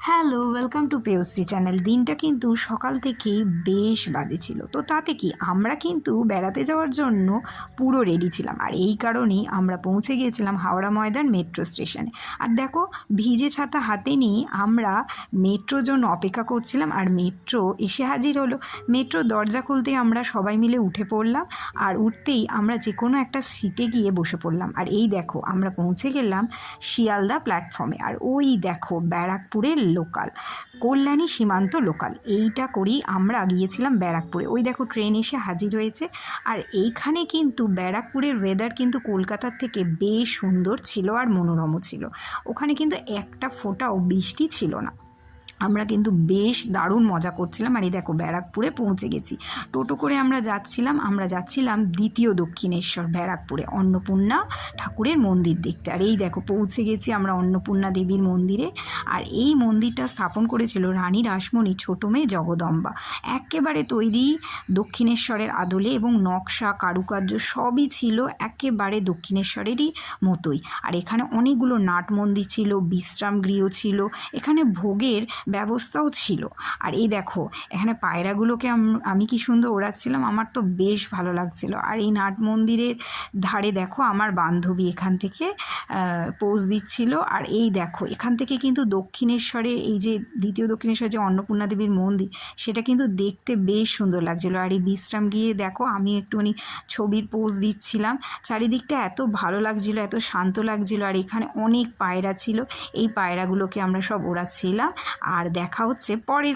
Hello, welcome to Peyashri channel. দিনটা কিন্তু সকাল থেকেই বেশ বাজে ছিল। তো তাতে কি আমরা কিন্তু বেড়াতে যাওয়ার জন্য পুরো রেডি ছিলাম। আর এই কারণেই আমরা পৌঁছে গিয়েছিলাম হাওড়া ময়দান মেট্রো স্টেশনে। আর দেখো, ভিজে ছাতা হাতে নিয়ে আমরা মেট্রোর জন্য অপেক্ষা করছিলাম। আর মেট্রো এসে হাজির হলো। মেট্রোর দরজা খুলতেই আমরা সবাই মিলে উঠে পড়লাম। আর উঠতেই আমরা যে কোনো একটা সিটে গিয়ে বসে পড়লাম। আর এই দেখো, আমরা পৌঁছে গেলাম শিয়ালদা প্ল্যাটফর্মে। আর ওই দেখো, ব্যারাকপুরের লোকাল, কল্যাণী সীমান্ত লোকাল, এইটা করেই আমরা গিয়েছিলাম ব্যারাকপুরে। ওই দেখো, ট্রেন এসে হাজির হয়েছে। আর এইখানে কিন্তু ব্যারাকপুরের ওয়েদার কিন্তু কলকাতার থেকে বেশ সুন্দর ছিল আর মনোরমও ছিল। ওখানে কিন্তু একটা ফোঁটাও বৃষ্টি ছিল না। আমরা কিন্তু বেশ দারুণ মজা করছিলাম। আর এই দেখো, ব্যারাকপুরে পৌঁছে গেছি। টোটো করে আমরা যাচ্ছিলাম দ্বিতীয় দক্ষিণেশ্বর ব্যারাকপুরে অন্নপূর্ণা ঠাকুরের মন্দির দেখতে। আর এই দেখো, পৌঁছে গেছি আমরা অন্নপূর্ণা দেবীর মন্দিরে। আর এই মন্দিরটা স্থাপন করেছিল রানী রাসমণি ছোট মেয়ে জগদম্বা। একেবারে তৈরি দক্ষিণেশ্বরের আদলে, এবং নকশা কারুকার্য সবই ছিল একেবারে দক্ষিণেশ্বরেরই মতোই। আর এখানে অনেকগুলো নাট মন্দির ছিল, বিশ্রাম গৃহ ছিল, এখানে ভোগের ব্যবস্থাও ছিল। আর এই দেখো, এখানে পায়রাগুলোকে আমি কি সুন্দর ওড়াচ্ছিলাম, আমার তো বেশ ভালো লাগছিল। আর এই নাট মন্দিরের ধারে দেখো, আমার বান্ধবী এখান থেকে পোজ দিচ্ছিল। আর এই দেখো, এখান থেকে কিন্তু দক্ষিণেশ্বরে, এই যে দ্বিতীয় দক্ষিণেশ্বর যে অন্নপূর্ণা দেবীর মন্দির, সেটা কিন্তু দেখতে বেশ সুন্দর লাগছিল। আর এই বিশ্রাম গিয়ে দেখো, আমি একটুখানি ছবির পোজ দিচ্ছিলাম। চারিদিকটা এত ভালো লাগছিল, এত শান্ত লাগছিল। আর এখানে অনেক পায়রা ছিল, এই পায়রাগুলোকে আমরা সব ওড়াচ্ছিলাম। আর দেখা হচ্ছে পরের